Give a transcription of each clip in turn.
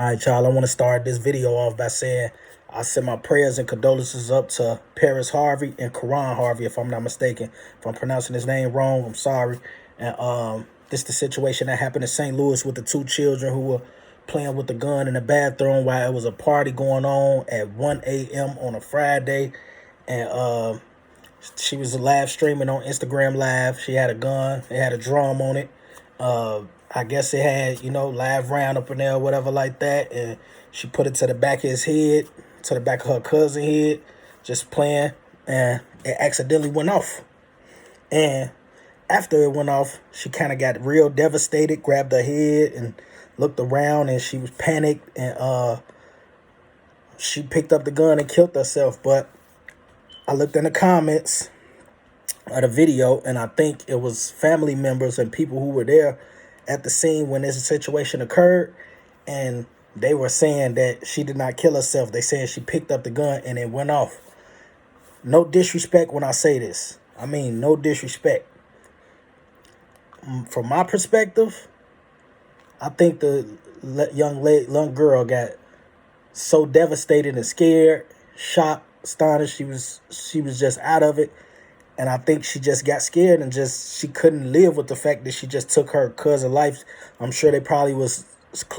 All right, y'all, I want to start this video off by saying I send my prayers and condolences up to Paris Harvey and Karan Harvey, if I'm not mistaken. If I'm pronouncing his name wrong, I'm sorry. And this is the situation that happened in St. Louis with the two children who were playing with the gun in the bathroom while it was a party going on at 1 a.m. on a Friday. And she was live streaming on Instagram Live. She had a gun. It had a drum on it. I guess it had, live round up in there or whatever like that. And she put it to the back of his head, to the back of her cousin's head, just playing. And it accidentally went off. And after it went off, she kind of got real devastated, grabbed her head and looked around, and she was panicked. And she picked up the gun and killed herself. But I looked in the comments of the video, and I think it was family members and people who were there at the scene when this situation occurred, and they were saying that she did not kill herself. They saying she picked up the gun and it went off. No disrespect when I say this. I mean, no disrespect. From my perspective, I think the young girl got so devastated and scared, shocked, astonished. She was just out of it. And I think she just got scared and she couldn't live with the fact that she just took her cousin's life. I'm sure they probably was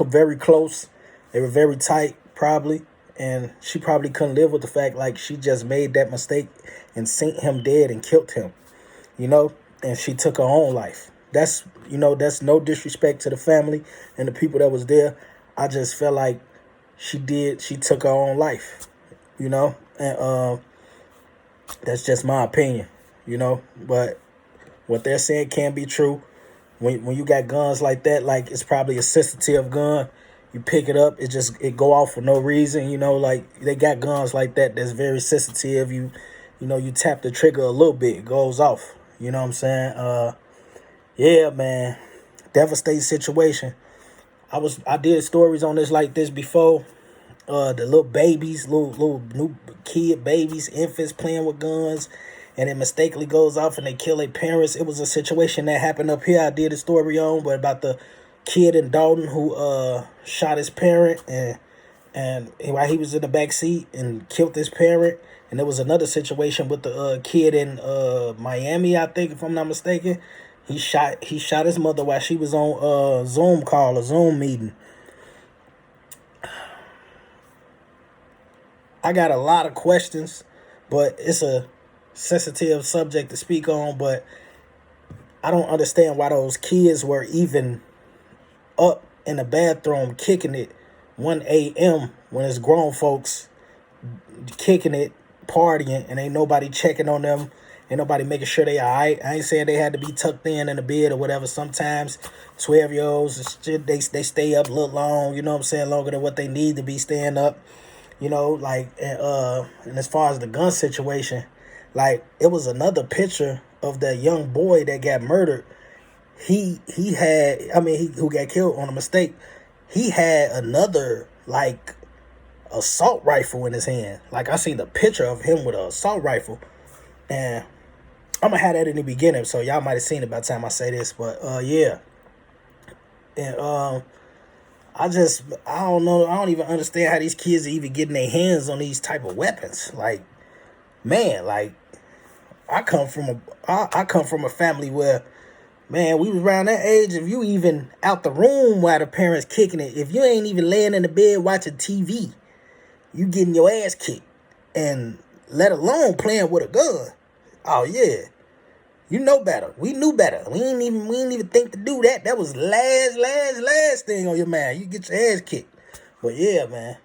very close. They were very tight, probably. And she probably couldn't live with the fact like she just made that mistake and sent him dead and killed him, and she took her own life. That's no disrespect to the family and the people that was there. I just felt like she took her own life, and that's just my opinion. But what they're saying can be true. When you got guns like that, like it's probably a sensitive gun. You pick it up, it go off for no reason. Like they got guns like that that's very sensitive. You tap the trigger a little bit, it goes off. You know what I'm saying? Yeah, man, devastating situation. I did stories on this like this before. The little babies, little new kid babies, infants playing with guns, and it mistakenly goes off and they kill their parents. It was a situation that happened up here. I did a story on, but about the kid in Dalton who shot his parent and while he was in the back seat and killed his parent. And there was another situation with the kid in Miami, I think, if I'm not mistaken. He shot his mother while she was on a Zoom meeting. I got a lot of questions, but it's a sensitive subject to speak on. But I don't understand why those kids were even up in the bathroom kicking it 1 a.m. when it's grown folks kicking it, partying, and ain't nobody checking on them. Ain't nobody making sure they all right. I ain't saying they had to be tucked in the bed or whatever. Sometimes 12-year-olds, they stay up a little long, longer than what they need to be staying up. And as far as the gun situation, like it was another picture of that young boy that got murdered. Who got killed on a mistake. He had another assault rifle in his hand. Like I seen the picture of him with an assault rifle, and I'm gonna have that in the beginning, so y'all might have seen it by the time I say this. But yeah, and I don't know. I don't even understand how these kids are even getting their hands on these type of weapons. Like, man, I come from a family where, man, we was around that age. If you even out the room while the parents kicking it, if you ain't even laying in the bed watching TV, you getting your ass kicked, and let alone playing with a gun. Oh yeah. You know better. We knew better. We ain't even think to do that. That was last thing on your mind. You get your ass kicked. But yeah, man.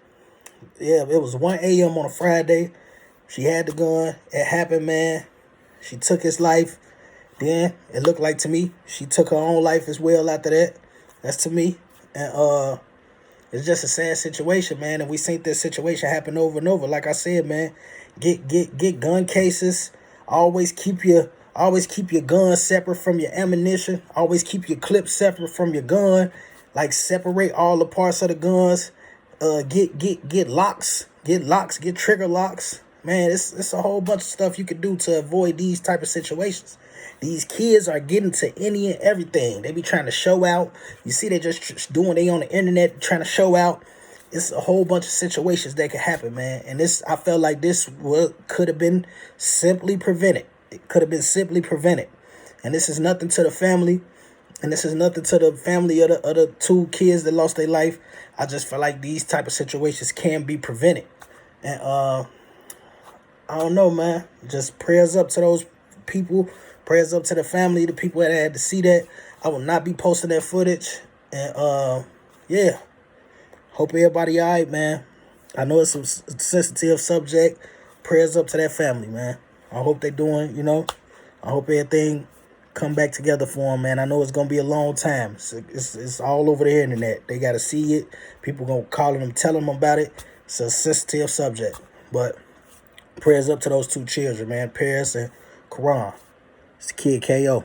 Yeah, it was 1 a.m. on a Friday. She had the gun. It happened, man. She took his life. Then it looked like to me she took her own life as well after that. That's to me. And it's just a sad situation, man. And we seen this situation happen over and over. Like I said, man, get gun cases. Always keep your gun separate from your ammunition. Always keep your clips separate from your gun. Like separate all the parts of the guns. Get locks. Get trigger locks. Man, it's a whole bunch of stuff you could do to avoid these type of situations. These kids are getting to any and everything. They be trying to show out. You see, they just doing they on the internet trying to show out. it's a whole bunch of situations that could happen, man. And this, I felt like this could have been simply prevented. It could have been simply prevented. And this is nothing to the family. And this is nothing to the family of the two kids that lost their life. I just feel like these type of situations can be prevented. And I don't know, man. Just prayers up to those people. Prayers up to the family, the people that had to see that. I will not be posting that footage. And yeah. Hope everybody all right, man. I know it's a sensitive subject. Prayers up to that family, man. I hope they doing, I hope everything come back together for them, man. I know it's going to be a long time. It's all over the internet. They got to see it. People going to call them, tell them about it. It's a sensitive subject. But prayers up to those two children, man. Paris and Quran. It's the kid KO.